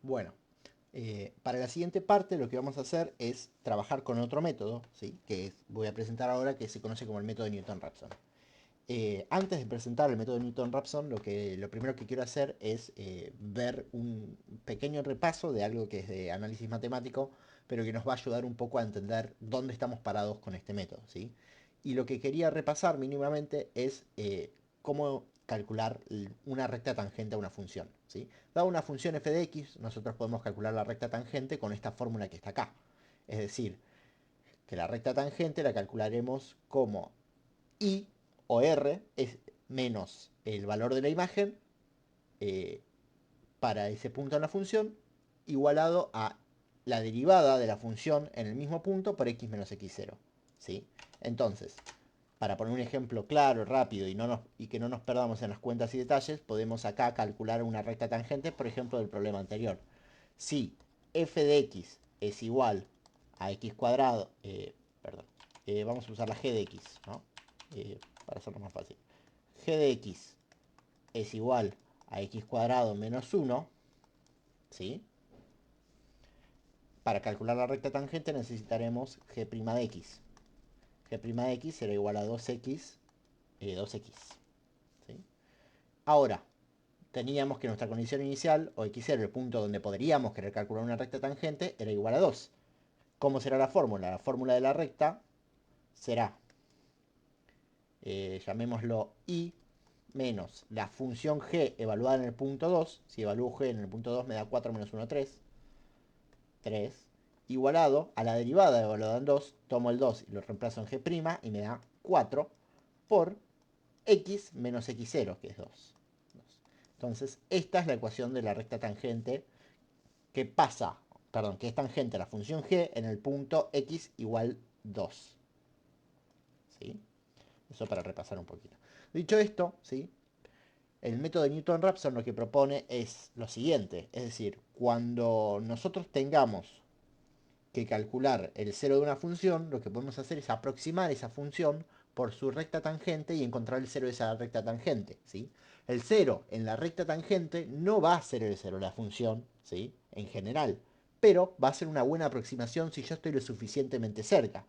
Bueno, para la siguiente parte lo que vamos a hacer es trabajar con otro método, ¿sí? Voy a presentar ahora, que se conoce como el método de Newton-Raphson. Antes de presentar el método de Newton-Raphson, lo primero que quiero hacer es ver un pequeño repaso de algo que es de análisis matemático, pero que nos va a ayudar un poco a entender dónde estamos parados con este método, ¿sí? Y lo que quería repasar mínimamente es cómo calcular una recta tangente a una función, ¿sí? Dada una función f de x, nosotros podemos calcular la recta tangente con esta fórmula que está acá. Es decir, que la recta tangente la calcularemos como I o R es menos el valor de la imagen eh, para ese punto en la función, igualado a la derivada de la función en el mismo punto por x menos x0. ¿Sí? Entonces, para poner un ejemplo claro, rápido y que no nos perdamos en las cuentas y detalles, podemos acá calcular una recta tangente, por ejemplo, del problema anterior. Si f de x es igual a x cuadrado, perdón, vamos a usar la g de x, ¿no? Para hacerlo más fácil. G de x es igual a x cuadrado menos 1, ¿sí? Para calcular la recta tangente necesitaremos g' de x. G' de x será igual a 2x, ¿sí? Ahora, teníamos que nuestra condición inicial, o x0, el punto donde podríamos querer calcular una recta tangente, era igual a 2. ¿Cómo será la fórmula? La fórmula de la recta será, llamémoslo i, menos la función g evaluada en el punto 2. Si evalúo g en el punto 2 me da 4 menos 1, 3, igualado a la derivada evaluada en 2, tomo el 2 y lo reemplazo en g' y me da 4 por x menos x0, que es 2. Entonces, esta es la ecuación de la recta tangente que pasa, perdón, que es tangente a la función g en el punto x igual 2. ¿Sí? Eso para repasar un poquito. Dicho esto, ¿sí? El método de Newton-Raphson lo que propone es lo siguiente, es decir, cuando nosotros tengamos que calcular el cero de una función, lo que podemos hacer es aproximar esa función por su recta tangente y encontrar el cero de esa recta tangente, ¿sí? El cero en la recta tangente no va a ser el cero de la función, ¿sí? En general, pero va a ser una buena aproximación si yo estoy lo suficientemente cerca,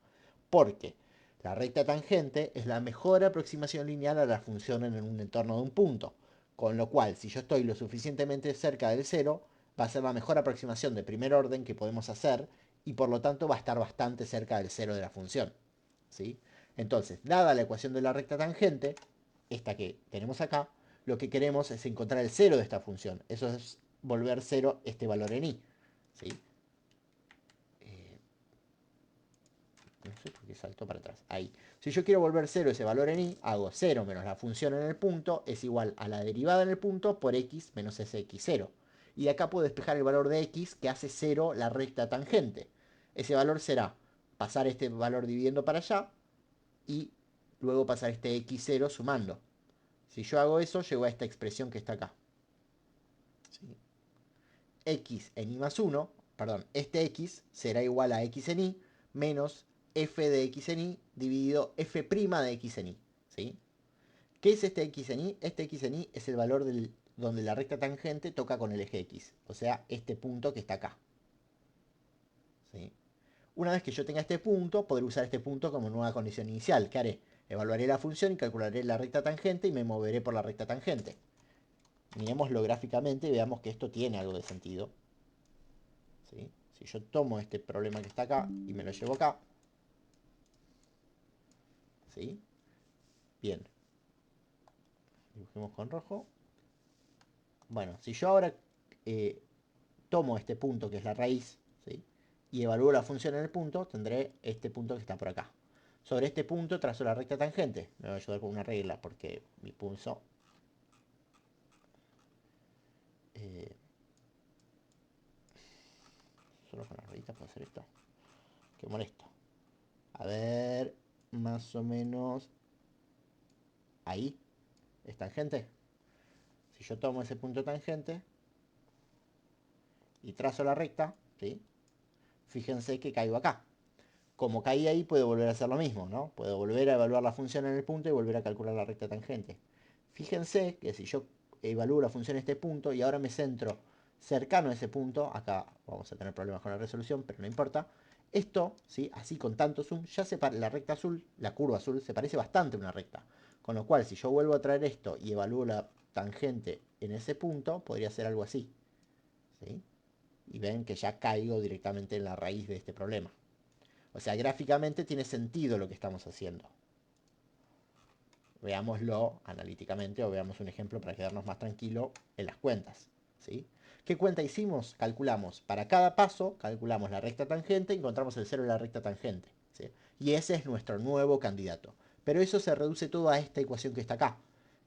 porque la recta tangente es la mejor aproximación lineal a la función en un entorno de un punto, con lo cual si yo estoy lo suficientemente cerca del cero, va a ser la mejor aproximación de primer orden que podemos hacer y por lo tanto va a estar bastante cerca del cero de la función, ¿sí? Entonces, dada la ecuación de la recta tangente, esta que tenemos acá, lo que queremos es encontrar el cero de esta función. Eso es volver cero este valor en i, ¿sí? No sé por qué saltó para atrás. Ahí. Si yo quiero volver cero ese valor en i, hago 0 menos la función en el punto es igual a la derivada en el punto por x menos sx0. Y de acá puedo despejar el valor de x que hace 0 la recta tangente. Ese valor será pasar este valor dividiendo para allá y luego pasar este x0 sumando. Si yo hago eso, llego a esta expresión que está acá. ¿Sí? X en i más 1, perdón, este x será igual a x en i menos f de x en i dividido f' de x en i. ¿Sí? ¿Qué es este x en i? Este x en i es el valor donde la recta tangente toca con el eje x, o sea, este punto que está acá. ¿Sí? Una vez que yo tenga este punto, podré usar este punto como nueva condición inicial. ¿Qué haré? Evaluaré la función y calcularé la recta tangente y me moveré por la recta tangente. Miremoslo gráficamente y veamos que esto tiene algo de sentido. ¿Sí? Si yo tomo este problema que está acá y me lo llevo acá, ¿sí? Bien, dibujemos con rojo. Bueno, si yo ahora eh, tomo este punto que es la raíz, ¿sí? Y evalúo la función en el punto, tendré este punto que está por acá. Sobre este punto trazo la recta tangente. Me voy a ayudar con una regla porque mi pulso... Eh, solo con las rueditas puedo hacer esto. Qué molesto. A ver, más o menos... Ahí. ¿Es tangente? Si yo tomo ese punto tangente y trazo la recta, ¿sí? Fíjense que caigo acá. Como caí ahí, puedo volver a hacer lo mismo, ¿no? Puedo volver a evaluar la función en el punto y volver a calcular la recta tangente. Fíjense que si yo evalúo la función en este punto y ahora me centro cercano a ese punto, acá vamos a tener problemas con la resolución, pero no importa. Esto, ¿sí? Así con tanto zoom, ya la recta azul, la curva azul, se parece bastante a una recta. Con lo cual, si yo vuelvo a traer esto y evalúo la tangente en ese punto, podría ser algo así. ¿Sí? Y ven que ya caigo directamente en la raíz de este problema. O sea, gráficamente tiene sentido lo que estamos haciendo. Veámoslo analíticamente o veamos un ejemplo para quedarnos más tranquilo en las cuentas. ¿Sí? ¿Qué cuenta hicimos? Calculamos para cada paso, calculamos la recta tangente, encontramos el cero de la recta tangente. ¿Sí? Y ese es nuestro nuevo candidato. Pero eso se reduce todo a esta ecuación que está acá,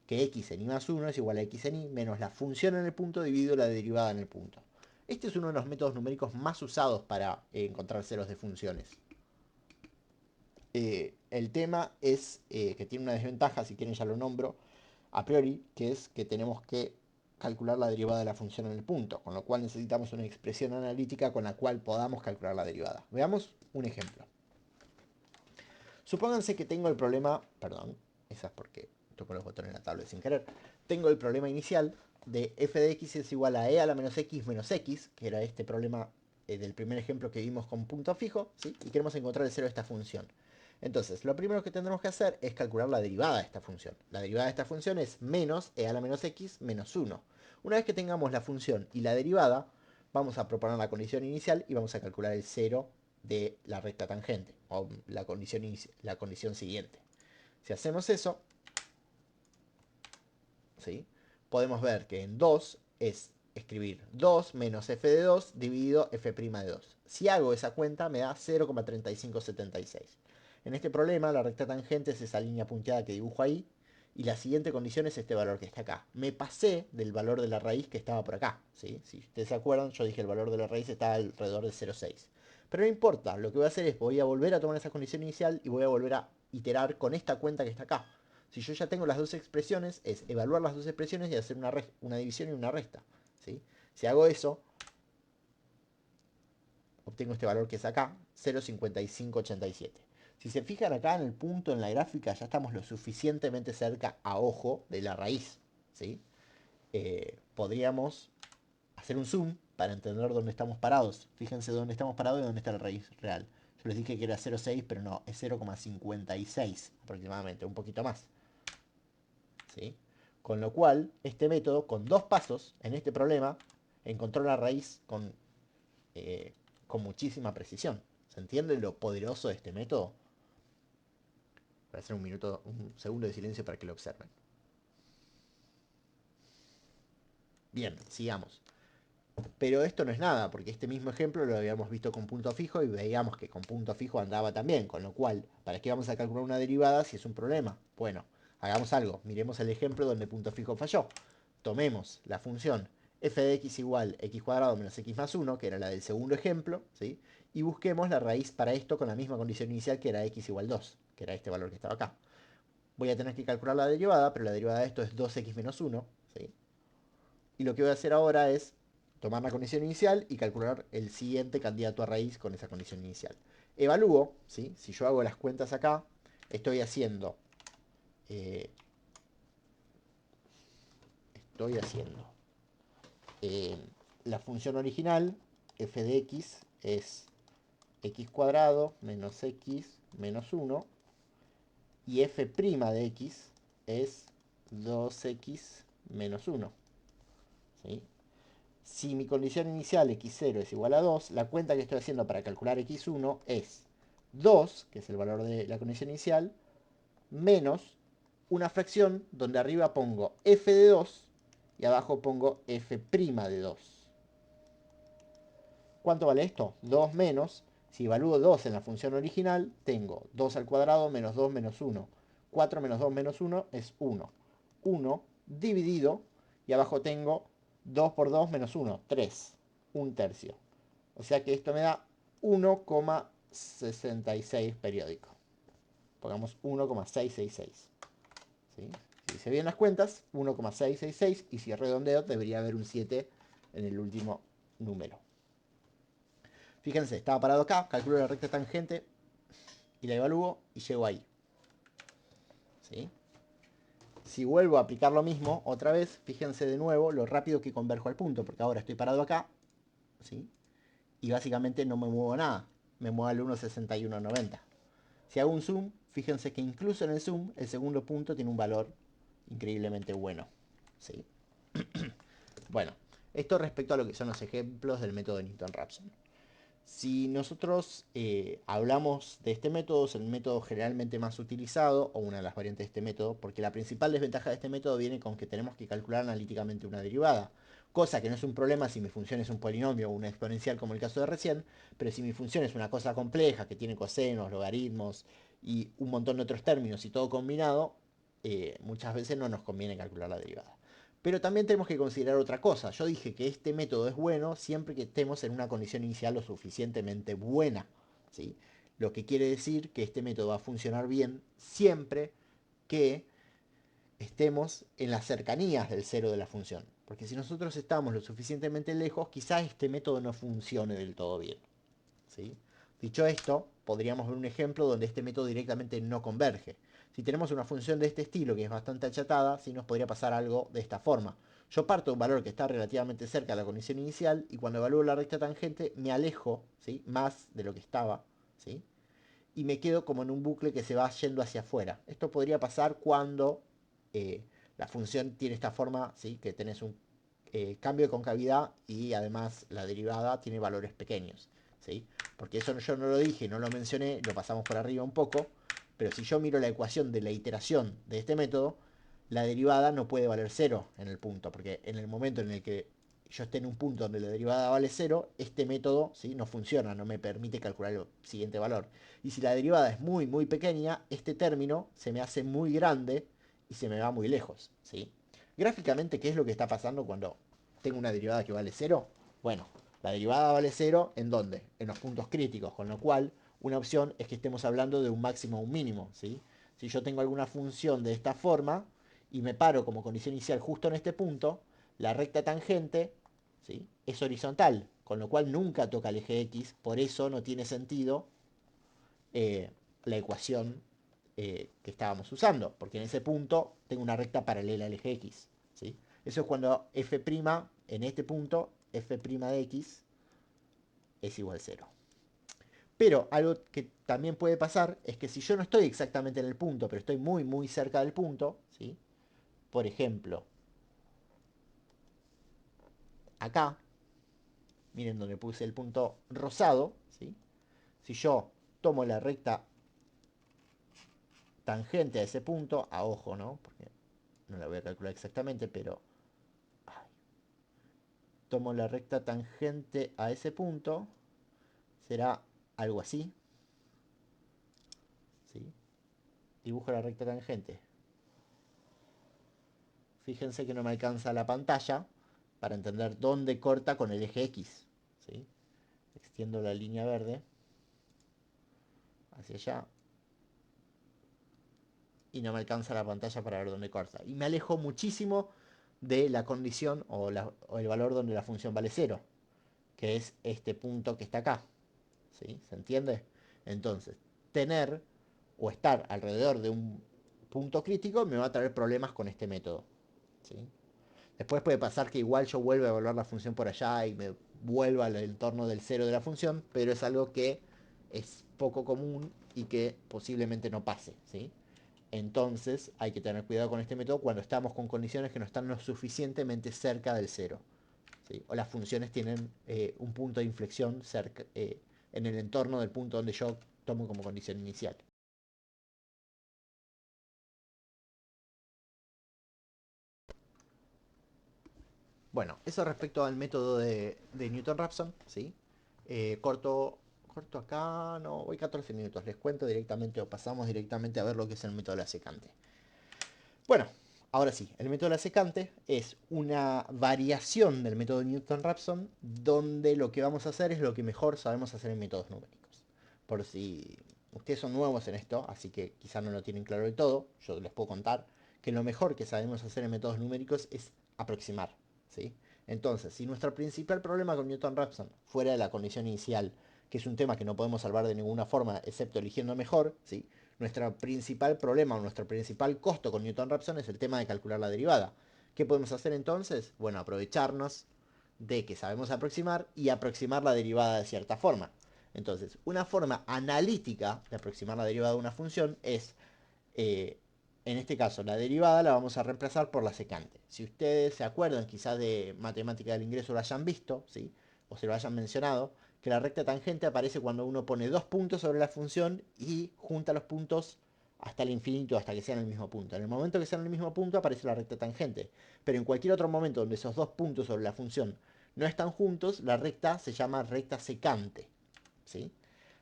que x en y más 1 es igual a x en y menos la función en el punto dividido la derivada en el punto. Este es uno de los métodos numéricos más usados para encontrar ceros de funciones. El tema es que tiene una desventaja, si quieren ya lo nombro, a priori, que es que tenemos que calcular la derivada de la función en el punto, con lo cual necesitamos una expresión analítica con la cual podamos calcular la derivada. Veamos un ejemplo. Supónganse que tengo el problema, perdón, esa es porque toco los botones en la tablet sin querer, tengo el problema inicial de f de x es igual a e a la menos x, que era este problema del primer ejemplo que vimos con punto fijo, ¿sí? Y queremos encontrar el cero de esta función. Entonces, lo primero que tendremos que hacer es calcular la derivada de esta función. La derivada de esta función es menos e a la menos x menos 1. Una vez que tengamos la función y la derivada, vamos a proponer la condición inicial y vamos a calcular el cero de la recta tangente, o la condición siguiente. Si hacemos eso, ¿sí? Podemos ver que en 2 es escribir 2 menos f de 2 dividido f' de 2. Si hago esa cuenta me da 0,3576. En este problema la recta tangente es esa línea punteada que dibujo ahí, y la siguiente condición es este valor que está acá. Me pasé del valor de la raíz que estaba por acá, ¿sí? Si ustedes se acuerdan, yo dije el valor de la raíz está alrededor de 0,6. Pero no importa, lo que voy a hacer es voy a volver a tomar esa condición inicial y voy a volver a iterar con esta cuenta que está acá. Si yo ya tengo las dos expresiones, es evaluar las dos expresiones y hacer una división y una resta. ¿Sí? Si hago eso, obtengo este valor que es acá, 0,5587. Si se fijan acá en el punto en la gráfica, ya estamos lo suficientemente cerca a ojo de la raíz. ¿Sí? Podríamos hacer un zoom para entender dónde estamos parados. Fíjense dónde estamos parados y dónde está la raíz real. Yo les dije que era 0,6, pero no, es 0,56 aproximadamente, un poquito más. ¿Sí? Con lo cual, este método, con dos pasos en este problema, encontró la raíz con muchísima precisión. ¿Se entiende lo poderoso de este método? Voy a hacer un segundo de silencio para que lo observen. Bien, sigamos. Pero esto no es nada, porque este mismo ejemplo lo habíamos visto con punto fijo y veíamos que con punto fijo andaba también. Con lo cual, ¿para qué vamos a calcular una derivada si es un problema? Bueno, hagamos algo. Miremos el ejemplo donde punto fijo falló. Tomemos la función f de x igual x cuadrado menos x más 1, que era la del segundo ejemplo, ¿sí? Y busquemos la raíz para esto con la misma condición inicial que era x igual 2, que era este valor que estaba acá. Voy a tener que calcular la derivada, pero la derivada de esto es 2x menos 1, ¿sí? Y lo que voy a hacer ahora es tomar la condición inicial y calcular el siguiente candidato a raíz con esa condición inicial. Evalúo, ¿sí? Si yo hago las cuentas acá, estoy haciendo eh, eh, la función original, f de x, es x cuadrado menos x menos 1, y f' de x es 2x menos 1. ¿Sí? Si mi condición inicial x0 es igual a 2, la cuenta que estoy haciendo para calcular x1 es 2, que es el valor de la condición inicial, menos una fracción donde arriba pongo f de 2 y abajo pongo f' de 2. ¿Cuánto vale esto? 2 menos, si evalúo 2 en la función original, tengo 2 al cuadrado menos 2 menos 1. 4 menos 2 menos 1 es 1. 1 dividido, y abajo tengo 2 por 2 menos 1, 3. Un tercio. O sea que esto me da 1,66 periódico. Pongamos 1,666. ¿Sí? Si hice bien las cuentas, 1,666, y si redondeo debería haber un 7 en el último número. Fíjense, estaba parado acá, calculo la recta tangente y la evalúo y llego ahí. ¿Sí? Si vuelvo a aplicar lo mismo, otra vez, fíjense de nuevo lo rápido que converjo al punto, porque ahora estoy parado acá, ¿sí? Y básicamente no me muevo nada, me muevo al 1.6190. Si hago un zoom, fíjense que incluso en el zoom, el segundo punto tiene un valor increíblemente bueno, ¿sí? Bueno, esto respecto a lo que son los ejemplos del método de Newton-Raphson. Si nosotros hablamos de este método, es el método generalmente más utilizado, o una de las variantes de este método, porque la principal desventaja de este método viene con que tenemos que calcular analíticamente una derivada, cosa que no es un problema si mi función es un polinomio o una exponencial como el caso de recién, pero si mi función es una cosa compleja que tiene cosenos, logaritmos y un montón de otros términos y todo combinado, muchas veces no nos conviene calcular la derivada. Pero también tenemos que considerar otra cosa. Yo dije que este método es bueno siempre que estemos en una condición inicial lo suficientemente buena, ¿sí? Lo que quiere decir que este método va a funcionar bien siempre que estemos en las cercanías del cero de la función. Porque si nosotros estamos lo suficientemente lejos, quizás este método no funcione del todo bien, ¿sí? Dicho esto, podríamos ver un ejemplo donde este método directamente no converge. Si tenemos una función de este estilo que es bastante achatada, sí nos podría pasar algo de esta forma. Yo parto de un valor que está relativamente cerca de la condición inicial y cuando evalúo la recta tangente me alejo, ¿sí?, más de lo que estaba, ¿sí?, y me quedo como en un bucle que se va yendo hacia afuera. Esto podría pasar cuando la función tiene esta forma, ¿sí?, que tenés un cambio de concavidad y además la derivada tiene valores pequeños, ¿sí? Porque eso yo no lo dije, no lo mencioné, lo pasamos por arriba un poco, pero si yo miro la ecuación de la iteración de este método, la derivada no puede valer cero en el punto, porque en el momento en el que yo esté en un punto donde la derivada vale cero, este método, ¿sí?, no funciona, no me permite calcular el siguiente valor. Y si la derivada es muy, muy pequeña, este término se me hace muy grande y se me va muy lejos, ¿sí? Gráficamente, ¿qué es lo que está pasando cuando tengo una derivada que vale cero? Bueno, la derivada vale cero, ¿en dónde? En los puntos críticos, con lo cual una opción es que estemos hablando de un máximo o un mínimo, ¿sí? Si yo tengo alguna función de esta forma y me paro como condición inicial justo en este punto, la recta tangente, ¿sí?, es horizontal, con lo cual nunca toca el eje X, por eso no tiene sentido la ecuación que estábamos usando, porque en ese punto tengo una recta paralela al eje X, ¿sí? Eso es cuando f', en este punto, f' de x es igual a 0. Pero algo que también puede pasar es que si yo no estoy exactamente en el punto, pero estoy muy, muy cerca del punto, ¿sí?, por ejemplo, acá, miren donde puse el punto rosado, ¿sí?, si yo tomo la recta tangente a ese punto, a ojo, ¿no?, porque no la voy a calcular exactamente, pero tomo la recta tangente a ese punto, será algo así, ¿sí? Dibujo la recta tangente. Fíjense que no me alcanza la pantalla para entender dónde corta con el eje X, ¿sí? Extiendo la línea verde hacia allá y no me alcanza la pantalla para ver dónde corta. Y me alejo muchísimo de la condición o el valor donde la función vale 0, que es este punto que está acá, ¿sí? ¿Se entiende? Entonces, tener o estar alrededor de un punto crítico me va a traer problemas con este método, ¿sí? Después puede pasar que igual yo vuelva a evaluar la función por allá y me vuelva al entorno del cero de la función, pero es algo que es poco común y que posiblemente no pase, ¿sí? Entonces hay que tener cuidado con este método cuando estamos con condiciones que no están lo suficientemente cerca del cero, ¿sí? O las funciones tienen un punto de inflexión cerca, en el entorno del punto donde yo tomo como condición inicial. Bueno, eso respecto al método de Newton-Raphson, ¿sí? Corto acá, no, voy 14 minutos. Les cuento directamente o pasamos directamente a ver lo que es el método de la secante. Bueno, ahora sí, el método de la secante es una variación del método de Newton-Raphson donde lo que vamos a hacer es lo que mejor sabemos hacer en métodos numéricos. Por si ustedes son nuevos en esto, así que quizás no lo tienen claro del todo, yo les puedo contar que lo mejor que sabemos hacer en métodos numéricos es aproximar, ¿sí? Entonces, si nuestro principal problema con Newton-Raphson fuera de la condición inicial, que es un tema que no podemos salvar de ninguna forma excepto eligiendo mejor, ¿sí?, nuestro principal problema o nuestro principal costo con Newton-Raphson es el tema de calcular la derivada. ¿Qué podemos hacer entonces? Bueno, aprovecharnos de que sabemos aproximar y aproximar la derivada de cierta forma. Entonces, una forma analítica de aproximar la derivada de una función es, en este caso, la derivada la vamos a reemplazar por la secante. Si ustedes se acuerdan, quizás de matemática del ingreso lo hayan visto, ¿sí? O se lo hayan mencionado, que la recta tangente aparece cuando uno pone dos puntos sobre la función y junta los puntos hasta el infinito, hasta que sean el mismo punto. En el momento que sean el mismo punto aparece la recta tangente. Pero en cualquier otro momento donde esos dos puntos sobre la función no están juntos, la recta se llama recta secante. ¿Sí?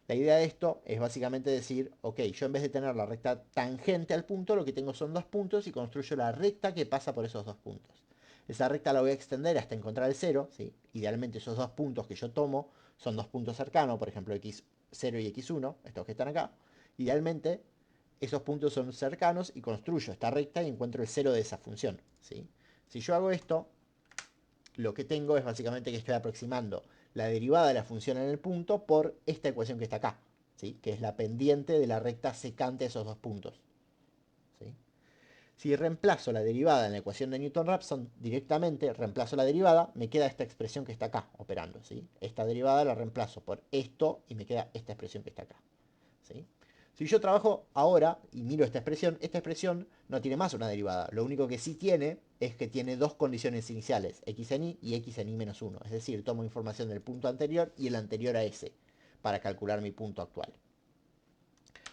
La idea de esto es básicamente decir, ok, yo en vez de tener la recta tangente al punto, lo que tengo son dos puntos y construyo la recta que pasa por esos dos puntos. Esa recta la voy a extender hasta encontrar el 0, ¿sí? Idealmente esos dos puntos que yo tomo son dos puntos cercanos, por ejemplo x0 y x1, estos que están acá. Idealmente esos puntos son cercanos y construyo esta recta y encuentro el 0 de esa función, ¿sí? Si yo hago esto, lo que tengo es básicamente que estoy aproximando la derivada de la función en el punto por esta ecuación que está acá, ¿sí? Que es la pendiente de la recta secante de esos dos puntos, ¿sí? Si reemplazo la derivada en la ecuación de Newton-Raphson directamente, reemplazo la derivada, me queda esta expresión que está acá operando, ¿sí? Esta derivada la reemplazo por esto y me queda esta expresión que está acá, ¿sí? Si yo trabajo ahora y miro esta expresión no tiene más una derivada. Lo único que sí tiene es que tiene dos condiciones iniciales, x en y y x en y menos 1. Es decir, tomo información del punto anterior y el anterior a ese para calcular mi punto actual.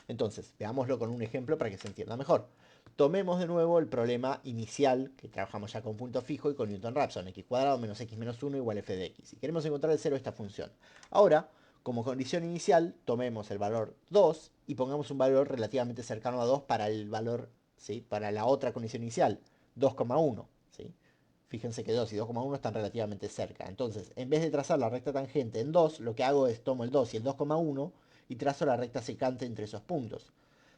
Entonces, veámoslo con un ejemplo para que se entienda mejor. Tomemos de nuevo el problema inicial que trabajamos ya con punto fijo y con Newton-Raphson, x cuadrado menos x menos 1 igual f de x. Y queremos encontrar el cero de esta función. Ahora, como condición inicial, tomemos el valor 2 y pongamos un valor relativamente cercano a 2 para el valor, ¿sí? Para la otra condición inicial, 2,1. ¿Sí? Fíjense que 2 y 2,1 están relativamente cerca. Entonces, en vez de trazar la recta tangente en 2, lo que hago es tomo el 2 y el 2,1 y trazo la recta secante entre esos puntos.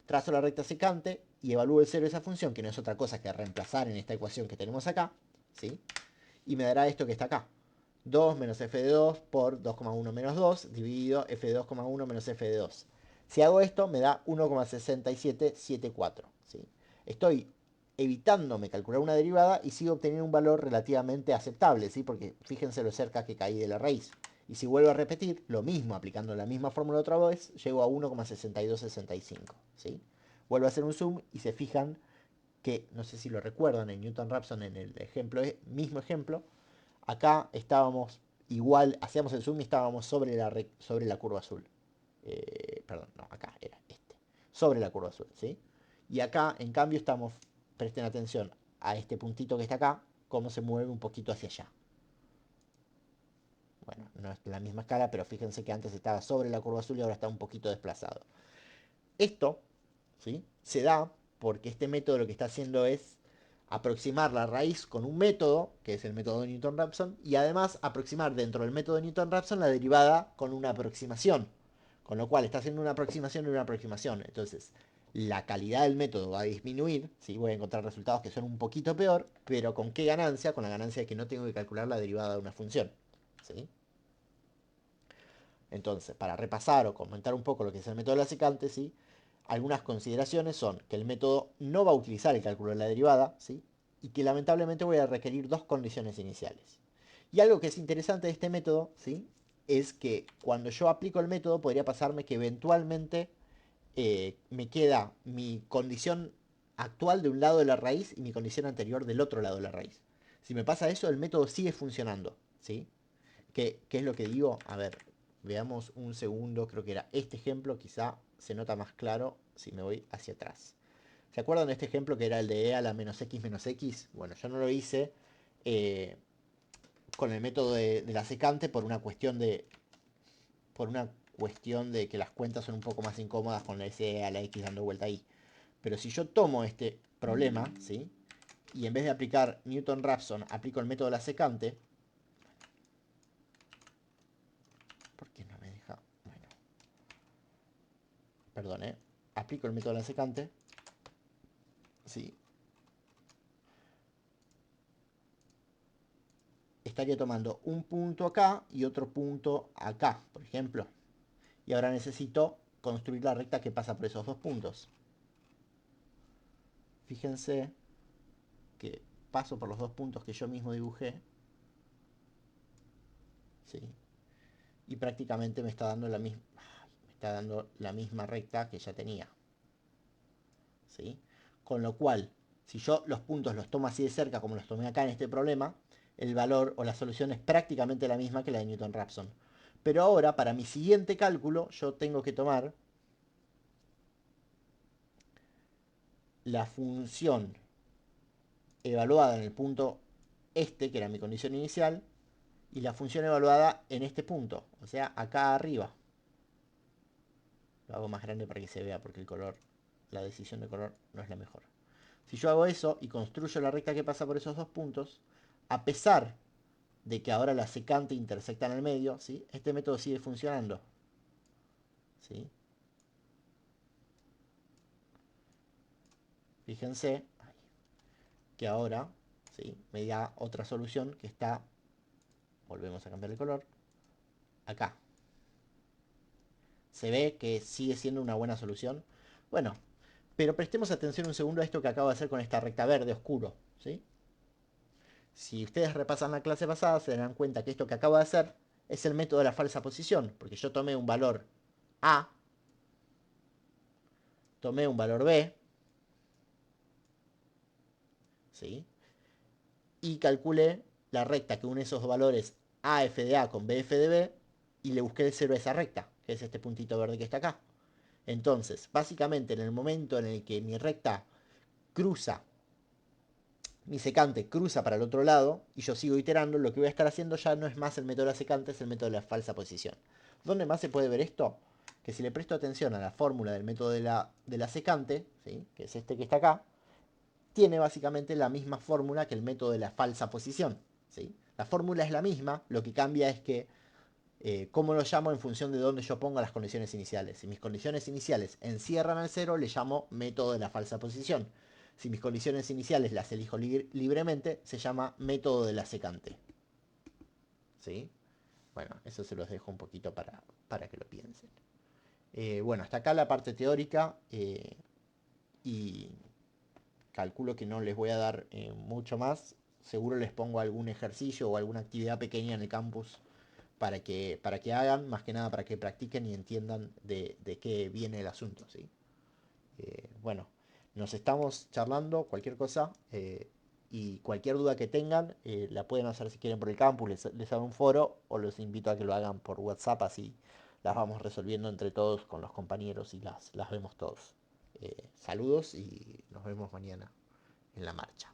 Trazo la recta secante y evalúo el cero de esa función, que no es otra cosa que reemplazar en esta ecuación que tenemos acá, ¿sí? Y me dará esto que está acá. 2 menos f de 2 por 2,1 menos 2 dividido f de 2,1 menos f de 2. Si hago esto me da 1,6774. ¿Sí? Estoy evitándome calcular una derivada y sigo obteniendo un valor relativamente aceptable, ¿sí? Porque fíjense lo cerca que caí de la raíz. Y si vuelvo a repetir lo mismo, aplicando la misma fórmula otra vez, llego a 1,6265. ¿Sí? Vuelvo a hacer un zoom y se fijan que, no sé si lo recuerdan, en Newton-Raphson, en el ejemplo, mismo ejemplo, acá estábamos igual, hacíamos el zoom y estábamos sobre la curva azul. Perdón, no, acá era este. Sobre la curva azul, ¿sí? Y acá, en cambio, estamos, presten atención a este puntito que está acá, cómo se mueve un poquito hacia allá. Bueno, no es la misma escala, pero fíjense que antes estaba sobre la curva azul y ahora está un poquito desplazado. Esto, ¿sí? Se da porque este método lo que está haciendo es aproximar la raíz con un método, que es el método de Newton-Raphson, y además aproximar dentro del método de Newton-Raphson la derivada con una aproximación. Con lo cual está haciendo una aproximación y una aproximación. Entonces, la calidad del método va a disminuir, ¿sí? Voy a encontrar resultados que son un poquito peor, pero ¿con qué ganancia? Con la ganancia de que no tengo que calcular la derivada de una función, ¿sí? Entonces, para repasar o comentar un poco lo que es el método de la secante, ¿sí? Algunas consideraciones son que el método no va a utilizar el cálculo de la derivada, ¿sí? Y que lamentablemente voy a requerir dos condiciones iniciales. Y algo que es interesante de este método, ¿sí? Es que cuando yo aplico el método podría pasarme que eventualmente me queda mi condición actual de un lado de la raíz y mi condición anterior del otro lado de la raíz. Si me pasa eso, el método sigue funcionando, ¿sí? ¿Qué es lo que digo? A ver, veamos un segundo, creo que era este ejemplo, quizá se nota más claro si me voy hacia atrás. ¿Se acuerdan de este ejemplo que era el de e a la menos x? Bueno, yo no lo hice eh, con el método de la secante por una cuestión de que las cuentas son un poco más incómodas con la s a la x dando vuelta ahí. Pero si yo tomo este problema, ¿sí? Y en vez de aplicar Newton-Raphson, aplico el método de la secante. ¿Por qué no me deja? Bueno, perdón, aplico el método de la secante. Sí. Estaría tomando un punto acá y otro punto acá, por ejemplo. Y ahora necesito construir la recta que pasa por esos dos puntos. Fíjense que paso por los dos puntos que yo mismo dibujé, ¿sí? Y prácticamente me está dando la misma recta que ya tenía, ¿sí? Con lo cual, si yo los puntos los tomo así de cerca como los tomé acá en este problema, el valor o la solución es prácticamente la misma que la de Newton-Raphson. Pero ahora, para mi siguiente cálculo, yo tengo que tomar la función evaluada en el punto este, que era mi condición inicial, y la función evaluada en este punto, o sea, acá arriba. Lo hago más grande para que se vea, porque el color, la decisión de color no es la mejor. Si yo hago eso y construyo la recta que pasa por esos dos puntos, a pesar de que ahora la secante intersecta en el medio, ¿sí? Este método sigue funcionando, ¿sí? Fíjense que ahora, ¿sí?, me da otra solución que está, volvemos a cambiar el color, acá. ¿Se ve que sigue siendo una buena solución? Bueno, pero prestemos atención un segundo a esto que acabo de hacer con esta recta verde oscuro, ¿sí? Si ustedes repasan la clase pasada, se darán cuenta que esto que acabo de hacer es el método de la falsa posición, porque yo tomé un valor A, tomé un valor B, ¿sí?, y calculé la recta que une esos valores AF de A con BF de B, y le busqué el cero a esa recta, que es este puntito verde que está acá. Entonces, básicamente, en el momento en el que mi recta cruza, mi secante cruza para el otro lado, y yo sigo iterando, lo que voy a estar haciendo ya no es más el método de la secante, es el método de la falsa posición. ¿Dónde más se puede ver esto? Que si le presto atención a la fórmula del método de la secante, ¿sí?, que es este que está acá, tiene básicamente la misma fórmula que el método de la falsa posición, ¿sí? La fórmula es la misma, lo que cambia es que cómo lo llamo en función de dónde yo ponga las condiciones iniciales. Si mis condiciones iniciales encierran al cero, le llamo método de la falsa posición. Si mis condiciones iniciales las elijo libremente, se llama método de la secante. ¿Sí? Bueno, eso se los dejo un poquito para que lo piensen. Bueno, hasta acá la parte teórica, y calculo que no les voy a dar mucho más. Seguro les pongo algún ejercicio o alguna actividad pequeña en el campus para que hagan, más que nada para que practiquen y entiendan de qué viene el asunto, ¿sí? Bueno, nos estamos charlando, cualquier cosa, y cualquier duda que tengan, la pueden hacer si quieren por el campus, les hago un foro, o los invito a que lo hagan por WhatsApp, así las vamos resolviendo entre todos con los compañeros y las vemos todos. Saludos y nos vemos mañana en la marcha.